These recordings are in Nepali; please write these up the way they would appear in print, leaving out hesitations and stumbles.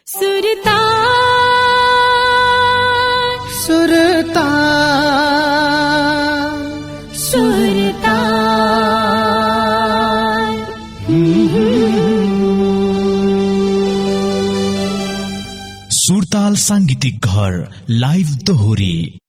सुरताल सांगीतिक घर लाइभ दोहोरी।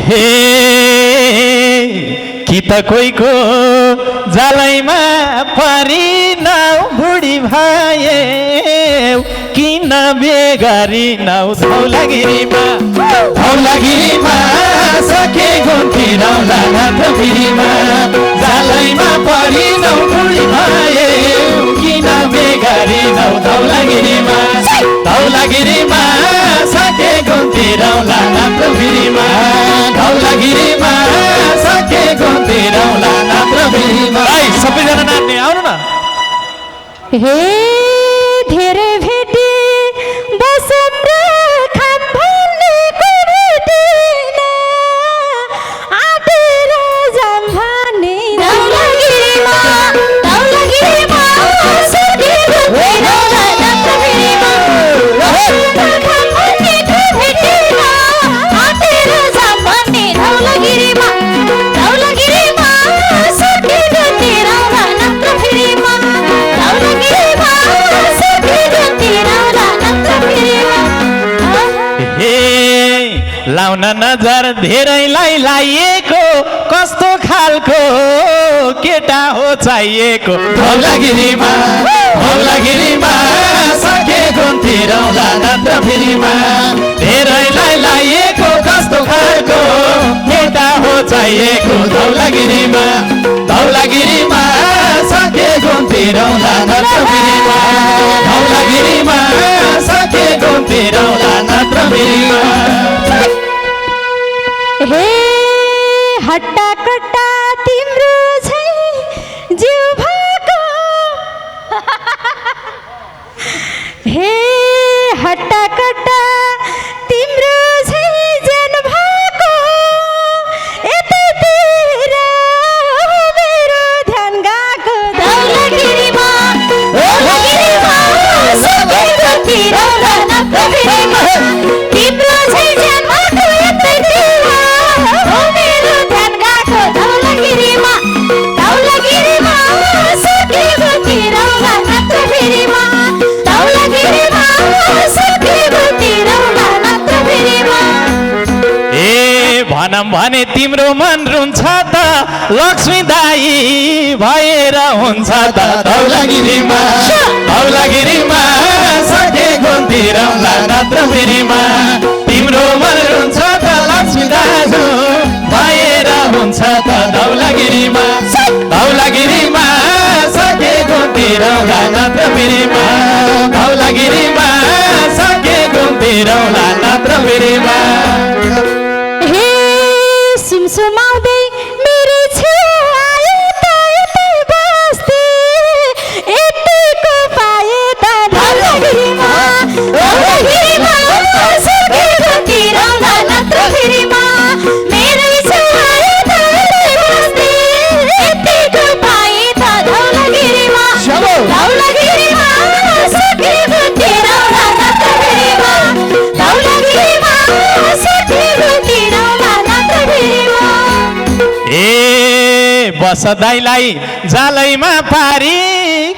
हे कि त कोहीको जालैमा परी नाउ बुढी भए किन बेगरी नाउ धौलागिरीमा सके गुन्थी रौला नाथगिरीमा जालैमा परी नाउ बुढी भए किन बेगरी नाउ धौलागिरीमा सके गुन्थी रौला नाथगिरीमा धौलागिरीमा सके गुन्थी रौला नाथगिरीमा। सबैजना नाच्ने आउनु न। हे धेरै भेटे बसम र खाम भन्ने भेटेन आटेर जाम भन्ने धौलागिरीमा सके गुन्थी रौला नाथगिरीमा खाम भन्ने भेटेन आटेर जाम भन्ने धौलागिरीमा सके गुन्थी रौला नाथगिरीमा लाउन नजर धेरैलाई लाइएको कस्तो खालको केटा हो चाहिएको धौलागिरीमा सके गुन्थी रौला नाथगिरीमा धेरैलाई लाइएको कस्तो खालको केटा हो चाहिएको धौलागिरीमा सके गुन्थी रौला नाथगिरीमा धौलागिरीमा सके गुन्थी रौला नाथगिरीमा। हे हट्टा कट्टा तिम्रो छै जिउ भएको हे हट्टा कट्टा तिम्रो छै ज्यान भएको यतैतिर मेरो ध्यान गएको धौलागिरीमा सके गुन्थी रौला नाथगिरीमा तिम्रो छै ज्यान भएको यतैतिर मेरो ध्यान गएको धौलागिरीमा सके गुन्थी रौला नाथगिरीमा सके गुन्थी रौला नाथगिरीमा। ए भनम भने तिम्रो मन रुन्छ त लक्ष्मी दाई भएर हुन्छ त धौलागिरीमा सके गुन्थी रौला नाथगिरीमा तिम्रो मन रुन्छ त लक्ष्मी दाजु भएर हुन्छ त धौलागिरीमा सके गुन्थी रौला नाथगिरीमा धौलागिरीमा सके गुन्थी रौला नाथगिरीमा। हे सुमसुमाउँदै मेरो छेउ आयो त यतै बस्दै यतिको पाए त धौलागिरीमा सके गुन्थी रौला नाथगिरीमा मेरो छेउ आयो त यतै बस्दै यतिको पाए त धौलागिरीमा सके गुन्थी रौला नाथगिरीमा सके गुन्थी रौला नाथगिरीमा। ए बस दाइलाई जालैमा पारी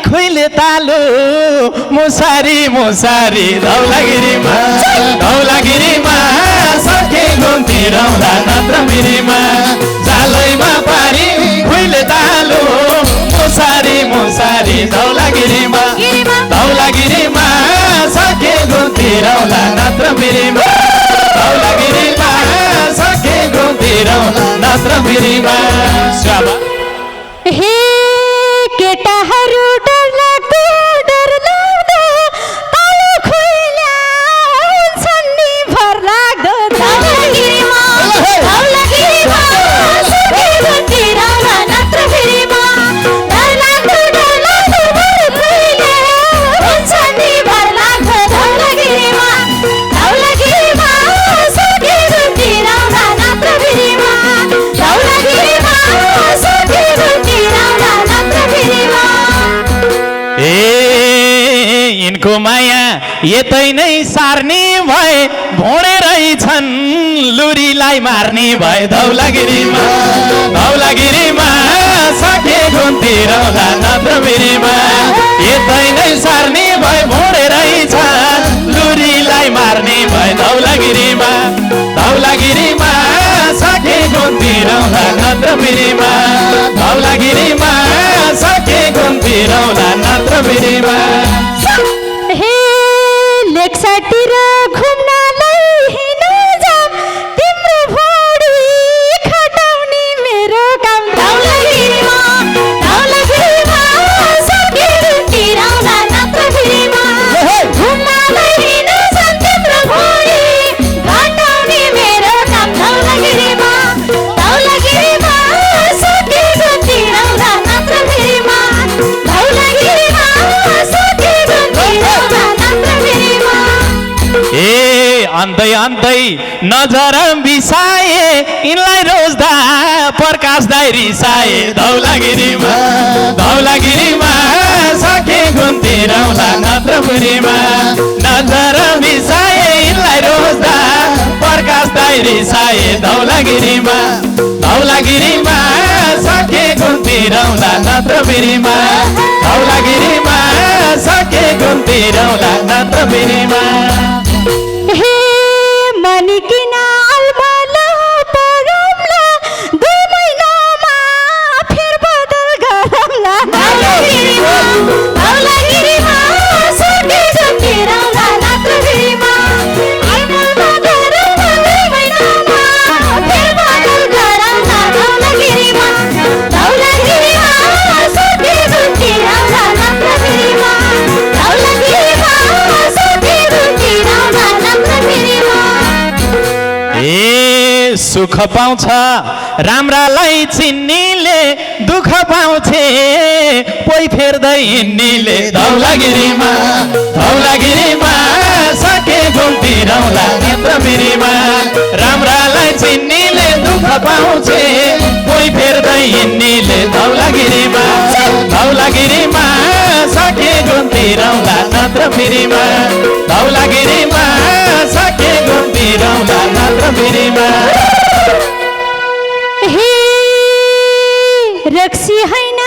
खुइले तालु मुसारी धौलागिरीमा सके गुन्थी रौला नाथगिरीमा जालैमा पारी खुइले तालु मुसारी धौलागिरीमा सके गुन्थी रौला नाथगिरीमा धौलागिरीमा सके गुन्थी रौला नाथगिरीमा। हे केटाहरू डर लाग्दो कालो यहाँ यतै नै सार्ने भए भोडेरै छन् लुरीलाई मार्ने भए धौलागिरीमा सके घुम्ती रहला नत्र बिरीमा यतै नै सार्ने भए भोडेरै छन् लुरीलाई मार्ने भए धौलागिरीमा सके घुम्ती रहला नत्र बिरीमा धौलागिरीमा सके घुम्ती रहला नत्र बिरीमा हे लेकसातिर घुम्नलाई हिँड्नु जाम तिम्रो भोडी खटाउने मेरो काम धौलागिरीमा सके घुम्ती रहला नत्र बिरीमा घुम्नलाई हिँड्नु जाम तिम्रो भोडी खटाउने मेरो काम धौलागिरीमा सके घुम्ती रहला नत्र बिरीमा धौलागिरीमा सके घुम्ती रहला नत्र बिरीमा ए अन्दै अन्दै नजर बिसाए यिनलाई रोज्दा प्रकाश दाइ रिसाए धौलागिरीमा सके घुम्ती रहला नत्र बिरीमा नजर बिसाए यिनलाई रोज्दा प्रकाश दाइ रिसाए धौलागिरीमा सके घुम्ती रहला नत्र बिरीमा धौलागिरीमा सके घुम्ती रहला नत्र बिरीमा हे मनिकिना अलमला परमला 2 महिनामा फेर बदल गरमला धौलागिरीमा सके घुम्ती रहला नत्र बिरीमा अलमला गरमला 2 महिनामा फेर बदल गरमला धौलागिरीमा सके घुम्ती रहला नत्र बिरीमा सके घुम्ती रहला नत्र बिरीमा ए सुख पाउँछ राम्रालाई चिन्नीले दुःख पाउँछे पोइ फेर्दै हिँड्नीले धौलागिरीमा सके घुम्ती रहला नत्र बिरीमा राम्रालाई चिन्नीले दुःख पाउँछे पोइ फेर्दै हिँड्नीले धौलागिरीमा सके घुम्ती रहला नत्र बिरीमा धौलागिरीमा सके घुम्ती रहला नत्र बिरीमा हे रक्सी हैन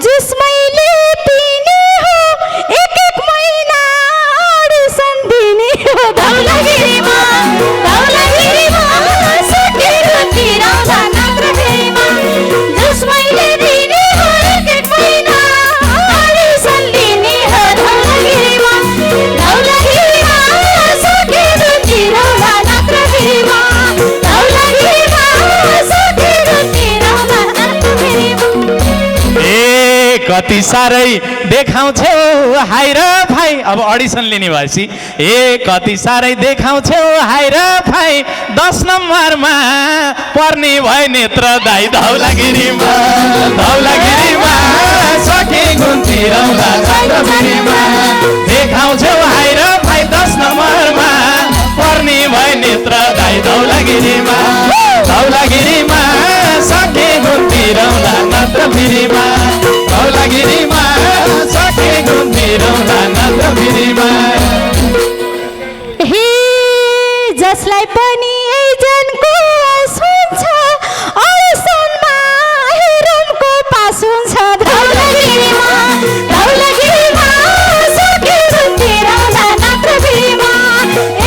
जुस मैले पिने हो एक महिना अडिसन दिने हो धौलागिरीमा सके घुम्ती रहला नत्र बिरीमा जुस मैले दिने हो एक महिना अडिसन दिने हो धौलागिरीमा सके घुम्ती रहला नत्र बिरीमा सके घुम्ती रहला नत्र बिरीमा ए कति साह्रै देखाउँछौ हाइ र भाइ अब अडिसन लिने भएपछि कति साह्रै देखाउँछौ हाइ र भाइ 10 नम्बरमा पर्ने भए नेत्र दाइ धौलागिरीमा सके घुम्ती रहला नत्र बिरीमा देखाउँछौ हाइ र भाइ 10 नम्बरमा पर्ने भए नेत्र दाइ धौलागिरीमा सके घुम्ती रहला नत्र बिरीमा धौलागिरीमा सके घुम्ती रहला नत्र बिरीमा हे जसलाई पनि एजनको आस हुन्छ अडिसनमा हेरमको पास हुन्छ धौलागिरीमा सके घुम्ती रहला नत्र बिरीमा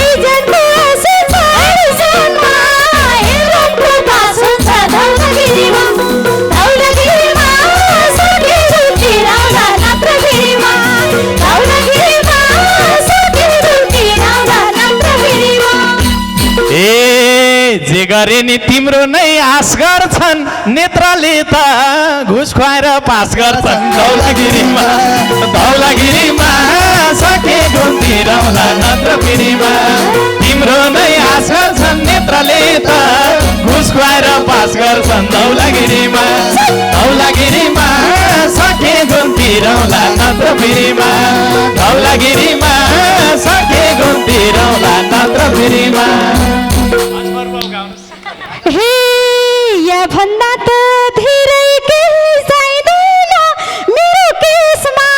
एजनको आस हुन्छ अडिसनमा हेरमको पास हुन्छ धौलागिरीमा सके घुम्ती रहला नत्र बिरीमा सके घुम्ती रहला नत्र बिरीमा ए जे गरे नि तिम्रो नै आश गर्छन् नेत्रले त घुस खुवाएर पास गर्छन् धौलागिरीमा सके घुम्ती रहला नत्र बिरीमा तिम्रो नै आश गर्छन् नेत्रले त घुस खुवाएर पास गर्छन् धौलागिरीमा सके घुम्ती रहला नत्र बिरीमा धौलागिरीमा सके घुम्ती रहला नत्र बिरीमा हे या भन्दा त धेरै केही चाहिँदैन मेरो केसमा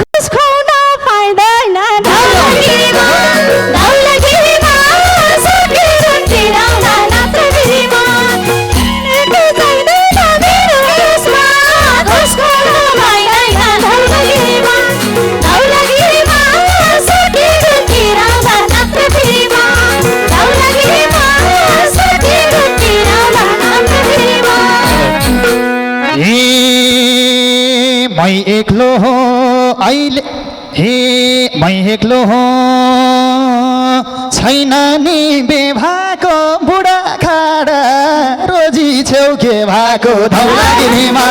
घुस खुवाउन पाइँदैन मै एक्लो हो अहिले हे मै एक्लो हो छैन नि बेभाको बुढा खाडा रोजी छेउ के भएको धौलागिरीमा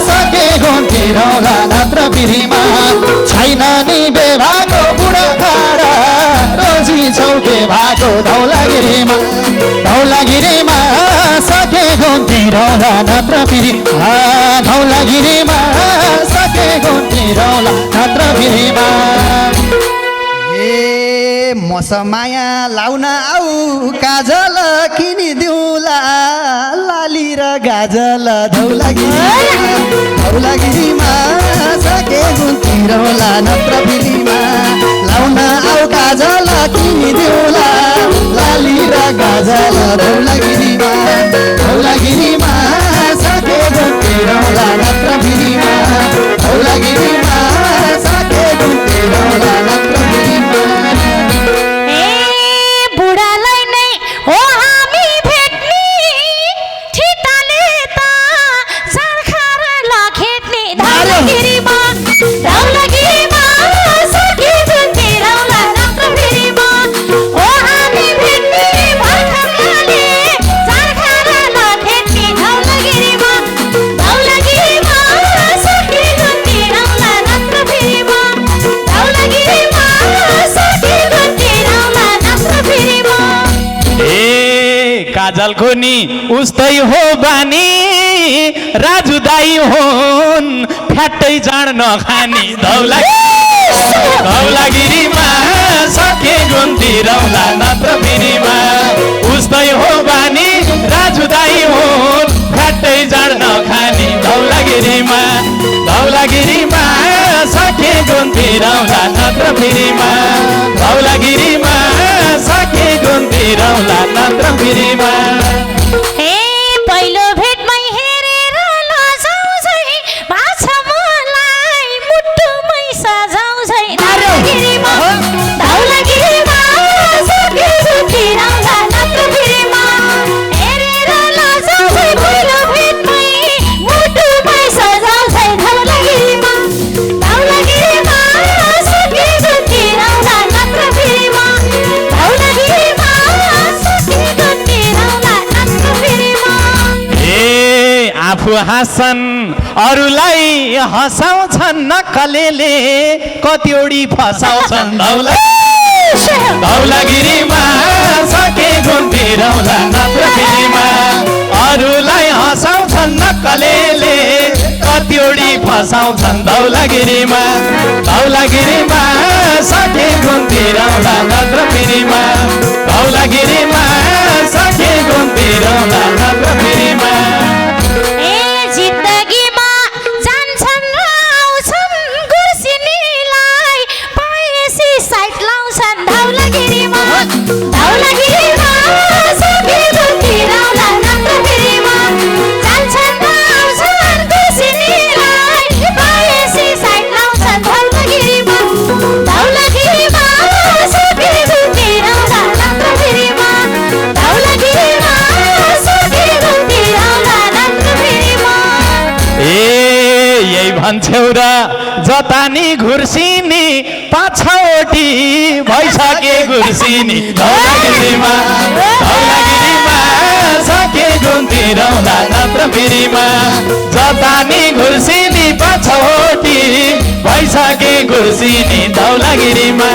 सकेको तिरौला नत्र पिरीमा छैन नि बेभाको बुढा खाडा रोजी छेउ के भएको धौलागिरीमा सकेको तिरौला नत्र पिरी धौलागिरीमा सकेको तिरौला नत्र पिरीमा ए मसमाया लाउन आऊ काजल किनिदिउँला लाली र गाजल धौलागिरीमा सकेको तिरौला नत्र पिरीमा लाउन आऊ काजल किनिदिउँला लाली र गाजल धौलागिरीमा सकेको तिरौला नत्र पिरीमा धौलागिरीमा सकेको तिरौला नत्र पिरीमा बुढालाई नै हो हामी भेट्ने ठिटाले त चर्खा र लखेट्ने धौलागिरीमा सकेको तिरौला नत्र पिरीमा हो हामी भेट्ने भर्खरले चर्खा र लखेट्ने धौलागिरीमा सकेको तिरौला नत्र पिरीमा सकेको तिरौला नत्र पिरीमा ए काजलको नि उस्तै हो बानी राजु दाई हुन् फ्याट्टै जाँड नखानी धौलागिरीमा सकेको तिरौला नत्र पिरीमा उस्तै हो बानी राजु दाई हुन् फ्याट्टै जाँड नखानी धौलागिरीमा सकेको तिरौला नत्र पिरीमा धौलागिरीमा सकेको तिरौला नत्र पिरीमा ए पहिलो भेटमै हेरेर लजाउँछै भाषा मलाई मुटुमै सजाउँछै धौलागिरीमा सकेको तिरौला नत्र पिरीमा हेरेर लजाउँछै पहिलो भेटमै मुटुमै सजाउँछै धौलागिरीमा सकेको तिरौला नत्र पिरीमा सकेको तिरौला नत्र पिरीमा ए आफू हाँस्छन् अरूलाई हँसाउँछन् नक्कलेले कतिवटी फसाउँछन् धौलागिरीमा सकेको तिरौला नत्र पिरीमा अरूलाई हँसाउँछन् नक्कलेले कतिवटी फसाउँछन् धौलागिरीमा सकेको तिरौला नत्र पिरीमा धौलागिरीमा सकेको तिरौला नत्र पिरीमा ए जिन्दगीमा जान्छन् र आउँछन् गुर्सिनीलाई पाएसी साइट लाउँछन् धौलागिरीमा सकेको तिरौला नत्र पिरीमा जान्छन् र आउँछन् गुर्सिनीलाई पाएसी साइट लाउँछन् धौलागिरीमा सकेको तिरौला नत्र पिरीमा सकेको तिरौला नत्र पिरीमा ए यही भन्छौ र जतानी घुर्सिनी पाछौटी भइसके घुर्सिनी धौलागिरीमा सकेको तिरौला नत्र पिरीमा जतानी घुर्सिनी पाछौटी भइसके घुर्सिनी धौलागिरीमा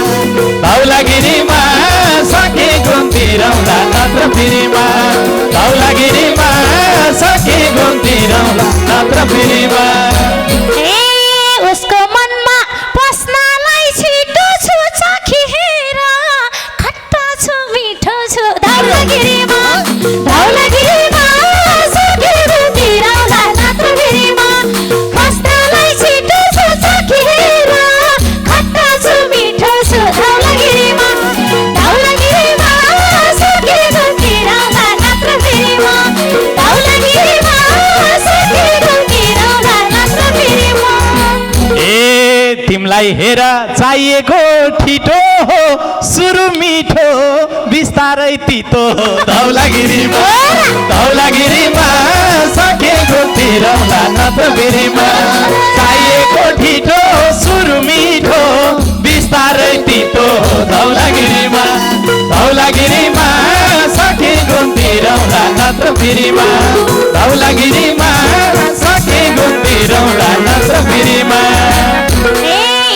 सकेको तिरौला नत्र पिरीमा धौलागिरीमा सकेको तिरौला नत्र पिरीमा ए उसको मनमा पस्नलाई छिटो छु चाखेर खट्टा छु मिठो छु धौलागिरीमा सकेको तिरौला नत्र पिरीमा पस्नलाई छिटो छु चाखेर खट्टा छु मिठो छु धौलागिरीमा सकेको तिरौला नत्र पिरीमा सकेको तिरौला नत्र तिमीलाई हेर चाहिएको ठिटो हो सुरु मिठो बिस्तारै तितो हो धौलागिरीमा सकेको तिरौला नत्र बिरीमा चाहिएको ठिटो सुरु मिठो बिस्तारै तितो हो धौलागिरीमा सकेको तिरौला नत्र बिरीमा धौलागिरीमा सकेको तिरौला नत्र बिरीमा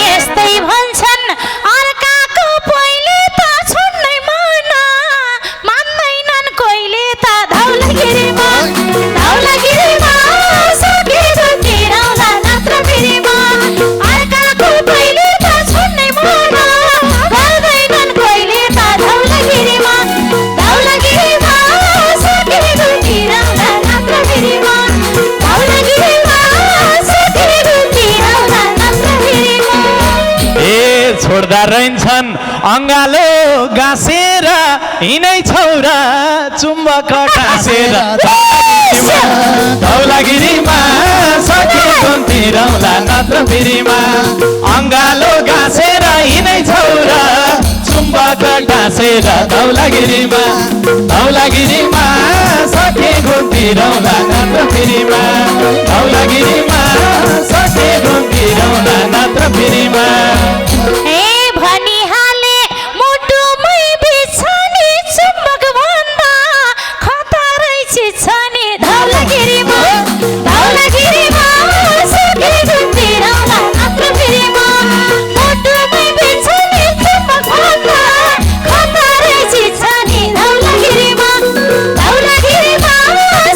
यस्तै भन्छन् अर्काको पहिले त छुन्नै मन मान्दैनन् कोहीले त धौलागिरीमा सकेको तिरौला नत्र बिरीमा अर्काको पहिले त छुन्नै मन गर्दैनन् कोहीले त धौलागिरीमा सकेको तिरौला नत्र बिरीमा छोड्दा रहन्छन् अङ्गालो गाँसेर हिँडै छौरा चुम्बक टाँसेर धौलागिरीमा सकेको तिरौला नत्र बिरीमा अङ्गालो गाँसेर हिँडै छौरा चुम्बक टाँसेर धौलागिरीमा सकेको तिरौला नत्र बिरीमा धौलागिरीमा सकेको तिरौला नत्र बिरीमा भनिहाले मुटुमै बिछाने चुम्बक भन्दा खतरै चिज नि धौलागिरीमा सकेको तिरौला नत्र बिरीमा मुटुमै बिछाने चुम्बक भन्दा खतरै चिज नि धौलागिरीमा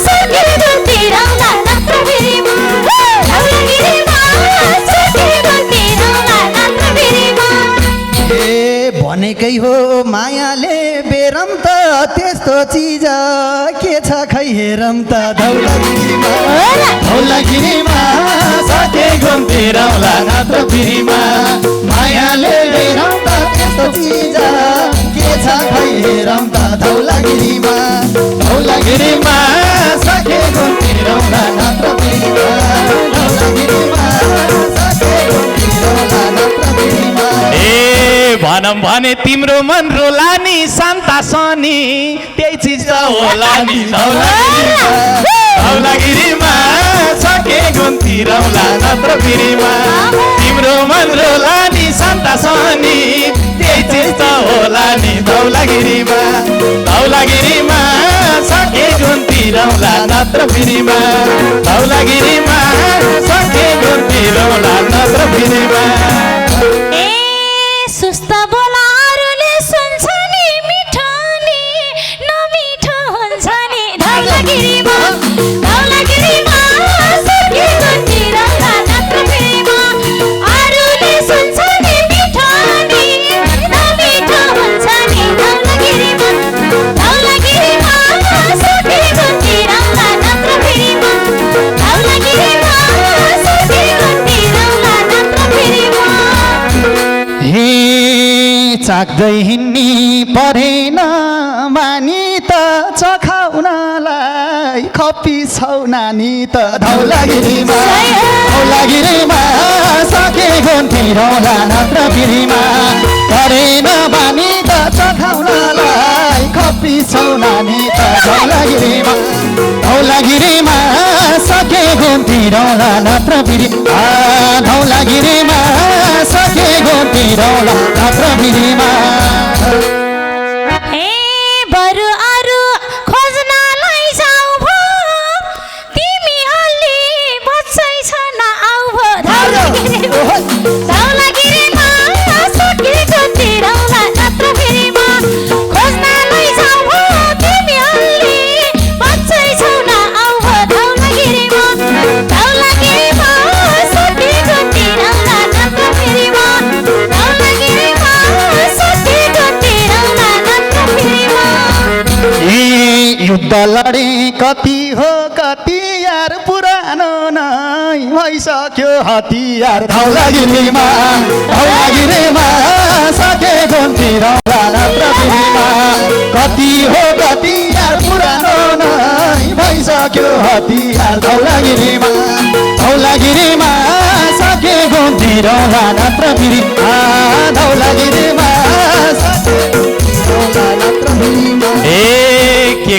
सकेको तिरौला नत्र बिरीमा सकेको तिरौला नत्र बिरीमा भनेकै हो मायाले बेरम त त्यस्तो चिज के छ खै हेरम त धौलागिरीमा सकेको तिरौला नत्र बिरीमा मायाले बेरम त त्यस्तो चिज के छ खै हेरम त धौलागिरीमा सकेको तिरौला नत्र बिरीमा धौलागिरीमा सकेको तिरौला नत्र बिरीमा भनम भने तिम्रो मन रोला नि शान्ता सनी त्यही चिज त होला नि धौलागिरीमा सकेको तिरौला नत्र बिरीमा तिम्रो मन रोला नि शान्ता सनी त्यही चिज त होला नि धौलागिरीमा सकेको तिरौला नत्र बिरीमा धौलागिरीमा सकेको तिरौला नत्र बिरीमा सुस्त बोलाहरूले सुन्छ नि मिठो नि नमिठो हुन्छ नि धौलागिरीमा सकेको तिरौला नत्र बिरीमा अरूले सुन्छ नि मिठो नि नमिठो हुन्छ नि धौलागिरीमा सकेको तिरौला नत्र बिरीमा सकेको तिरौला नत्र बिरीमा चाख्दै हिँड्नी परेन मानी त चखाउनलाई खप्पी छौ नानी त धौलागिरीमा सकेको तिरौला नत्र बिरीमा परेन मानी त चखाउनलाई खप्पी छौ नानी त धौलागिरीमा सकेको तिरौला नत्र बिरीमा धौलागिरीमा सकेको तिरौला नत्र बिरीमा बरु अरू खोज्नलाई जाऊ भो तिमी अलि बच्चै छन् आऊ भो धौलागिरीमा सकेको तिरौला नत्र बिरीमा खोज्नलाई जाऊ भो तिमी अलि बच्चै छन् आऊ भो धौलागिरीमा सकेको तिरौला नत्र बिरीमा सकेको तिरौला नत्र बिरीमा युद्ध लडे कति हो कति यार पुरानो नै भइसक्यो हतियार धौलागिरीमा सकेको तिरौला नत्र बिरीमा कति हो कति यार पुरानो नै भइसक्यो हतियार धौलागिरीमा सकेको गुन्थिरौँला नत्र फेरि धौलागिरीमा धौला नत्र फेरिमा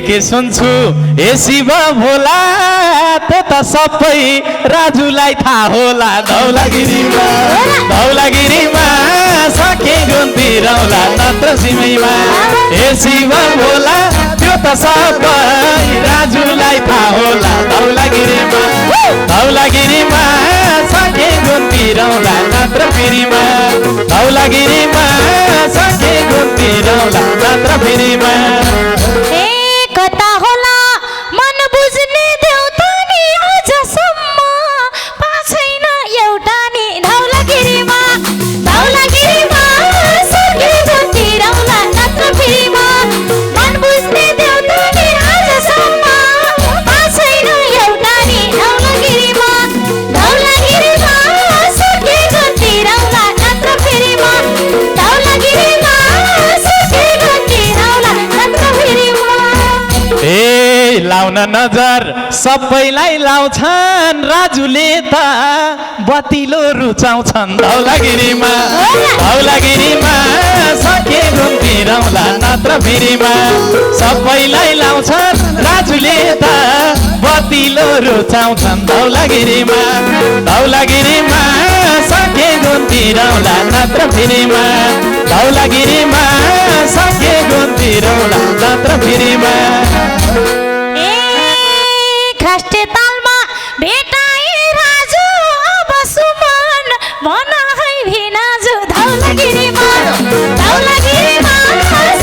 के सुन्छु ए शिव भोला त्यो त सबै राजुलाई थाहा होला धौलागिरीमा सके गुन्थिरौँला नत्र सिमैमा ए शिव भोला त्यो त सबै राजुलाई थाहा होला धौलागिरीमा सके गुन्थिरौँला नत्र फेरिमा धौलागिरीमा सके गुन्थिरौँला नत्र फेरिमा कता होला मन बुझ्ने देउता नि आजसम्म पाछैन एउटा नि धौलागिरीमा सके गुन्थिरौँला नत्र फेरिमा मन बुझ्ने देउता नि आजसम्म पाछैन एउटा नि धौलागिरीमा सके गुन्थिरौँला नत्र फेरिमा धौलागिरीमा सके गुन्थिरौँला नत्र फेरिमा लाउन नजर सबैलाई लाउँछन् राजुले त बतिलो रुचाउँछन् धौलागिरीमा सके गुन्थिरौँला नत्र फेरिमा सबैलाई लाउँछन् राजुले त बतिलो रुचाउँछन् धौलागिरीमा सके गुन्थिरौँला नत्र फेरिमा धौलागिरीमा सके गुन्थिरौँला नत्र फेरिमा खास्टे तालमा भेटाए राजु अब सुमन भन है भिनाजु धौलागिरीमा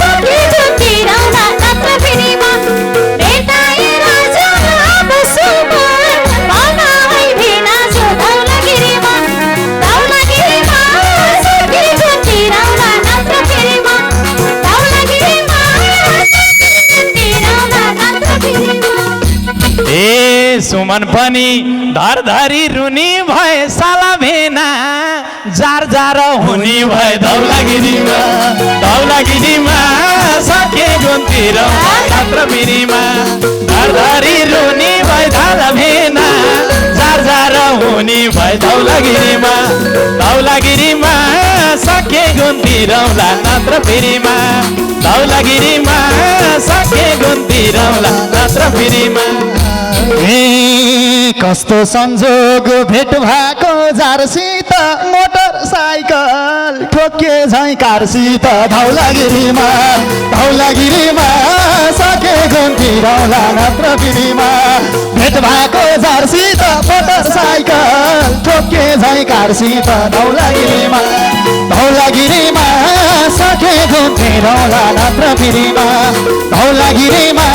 सके गुन्थिरौँला नत्र फेरिमा भेटाए राजु अब सुमन भन है भिनाजु धौलागिरीमा सके गुन्थिरौँला नत्र फेरिमा धौलागिरीमा गुन्थिरौँला नत्र फेरिमा सुमन पनि धरधरी रुनी भए साला भेना जार हुने भए धौलागिरीमा सके गुन्थिरौँला नत्र फेरिमा धरधरी रुनी भए साला भेना जार हुने भए धौलागिरीमा सके गुन्थिरौँला नत्र फेरिमा धौलागिरीमा सके गुन्थिरौँला नत्र फेरिमा कस्तो संजोग भेट भएको जारसित मोटरसाइकल ठोके झैँ कारसित धौलागिरीमा सके गुन्थिरौँला नत्र फेरिमा भेट भएको जारसित मोटरसाइकल ठोके झैँ कारसित धौलागिरीमा सके गुन्थिरौँला नत्र फेरिमा धौलागिरीमा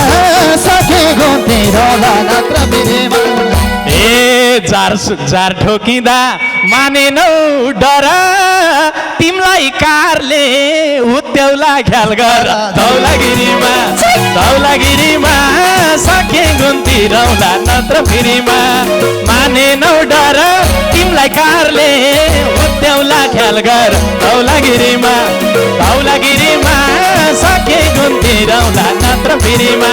सके गुन्थिरौँला नत्र फेरिमा जार ठोकिँदा मानेनौ डर तिमलाई कारले हुत्याउला ख्याल गर धौलागिरीमा सके गुन्थिरौँला नत्र फेरिमा मानेनौ डर तिमलाई कारले हुत्याउला ख्याल गर धौलागिरीमा सके गुन्थिरौँला नत्र फेरिमा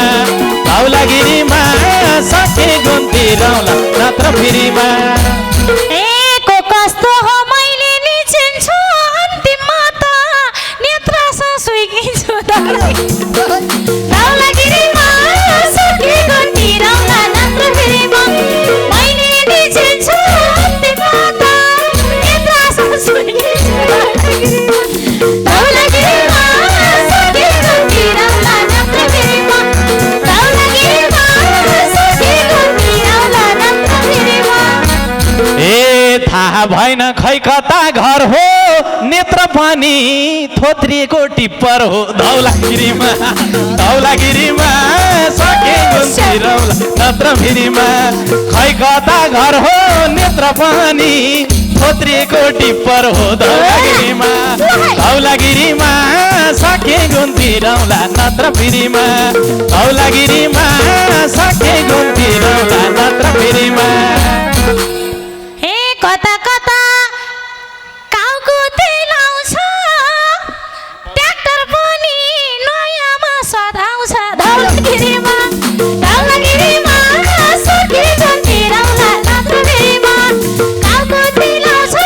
धौलागिरीमा सके गुन्थिरौँला नत्र फेरिमा को कस्तो हो मैले नि चिन्छु अन्तिममा त नेत्र सुइकिन्छु धौलागिरीमा सके गुन्थिरौँला नत्र फेरिमा मैले नि चिन्छु अन्तिममा त नेत्र सुइकिन्छु धौलागिरीमा सके गुन्थिरौँला नत्र फेरिमा धौलागिरीमा सके गुन्थिरौँला नत्र फेरिमा थाहा भएन खै कता घर हो नेत्र पनि थोत्रिएको टिप्पर हो धौलागिरीमा सके गुन्थिरौँला नत्र फेरिमा खै कता घर हो नेत्र पनि थोत्रिएको टिप्पर हो धौलागिरीमा सके गुन्थिरौँला नत्र फेरिमा धौलागिरीमा सके गुन्थिरौँला नत्र फेरिमा कता कता काउको तेल आउँछ ट्र्याक्टर पनि नयाँमा सधाउँछ धौलागिरीमा सके गुन्थिरौँला नत्र फेरिमा काउको तेल आउँछ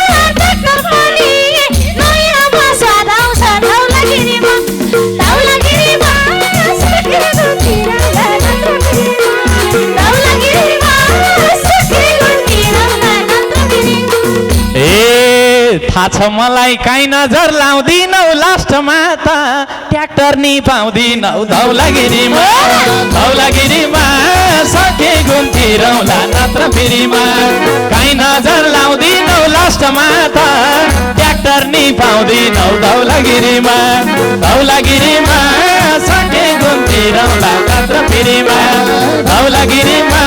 थाहा छ मलाई काहीँ नजर लाउँदिनौ लास्टमा त ट्र्याक्टर नि पाउँदिनौ धौलागिरीमा धौलागिरीमा सके घुम्तिरौला नत्र फेरिमा काहीँ नजर लाउँदिनौ लास्टमा त ट्र्याक्टर नि पाउँदिनौ धौलागिरीमा धौलागिरीमा सके घुम्तिरौला नत्र फेरिमा धौलागिरीमा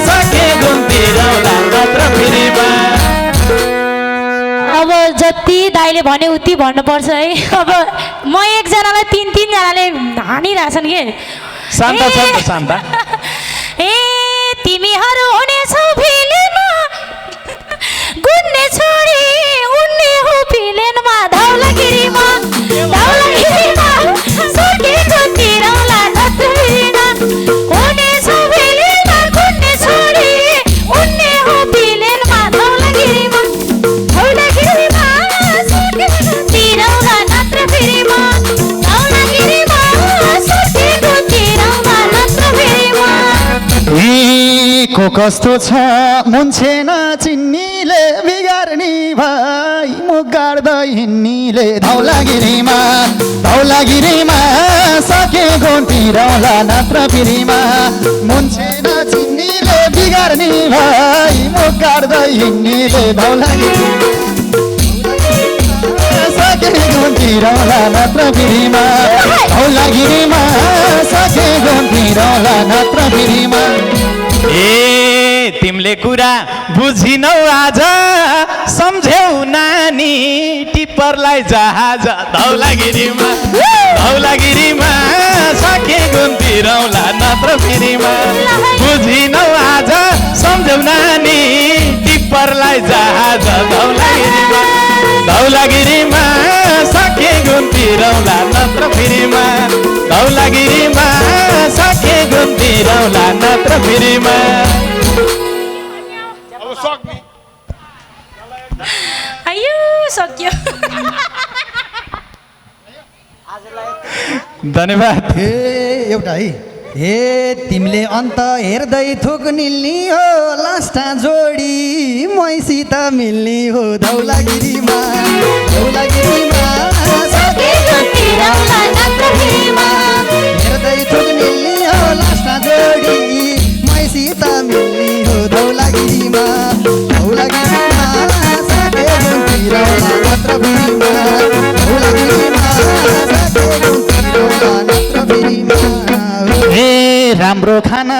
सके घुम्तिरौला नत्र फेरिमा। अब जति दाइले भने उति भन्नुपर्छ है। अब म एकजनालाई तीनजनाले हानिरहेछन् के। शान्ता छ त शान्ता। ए तिमीहरू हुनेछौ फिल्ममा गुन्ने छोडी उन्ने हो फिल्ममा धौलागिरीमा धौलागिरीमा सकेको तिरौला नत्र फेरिमा हुनेछौ फिल्ममा गुन्ने छोडी उन्ने हो फिल्ममा धौलागिरीमा धौलागिरीमा सकेको तिरौला नत्र फेरिमा धौलागिरीमा सकेको तिरौला नत्र फेरिमा। को कस्तो छ मुन्छे नचिन्नीले बिगार्ने भाइ मुख गाड्दै हिँड्नीले धौलागिरीमा धौलागिरीमा सकेको तिरौला नत्र फेरिमा मुन्छे नचिन्नीले बिगार्ने भाइ मुख गाड्दै हिँड्नीले धौलागिरी सकेको तिरौला नत्र फेरिमा धौलागिरीमा सकेको तिरौला नत्र फेरिमा। ए तिमीले कुरा बुझिनौ आज सम्झ्यौ नानी टिप्परलाई जहाज धौलागिरीमा धौलागिरीमा सके घुम्तिरौला नत्र फेरिमा बुझिनौ आज सम्झ्यौ नानी टिप्परलाई जहाज धौलागिरीमा धौलागिरीमा सके घुम्तिरौला नत्र फेरिमा धौलागिरीमा सके घुम्तिरौला नत्र फेरिमा। आयु सक्यो। धन्यवाद। ए एउटा है ए तिमीले अन्त हेर्दै थुक निल्ने हो लास्टा जोडी मैसित मिल्ने हो धौलागिरीमा धौलागिरीमा सकेको तिरौला नत्र फेरिमा हेर्दै थुक निल्ने हो लास्टा जोडी मैसित मिल्ने हो धौलागिरीमा धौलागिरीमा सकेको तिरौला नत्र फेरिमा धौलागिरीमा सकेको तिरौला नत्र फेरिमा। ए राम्रो खाना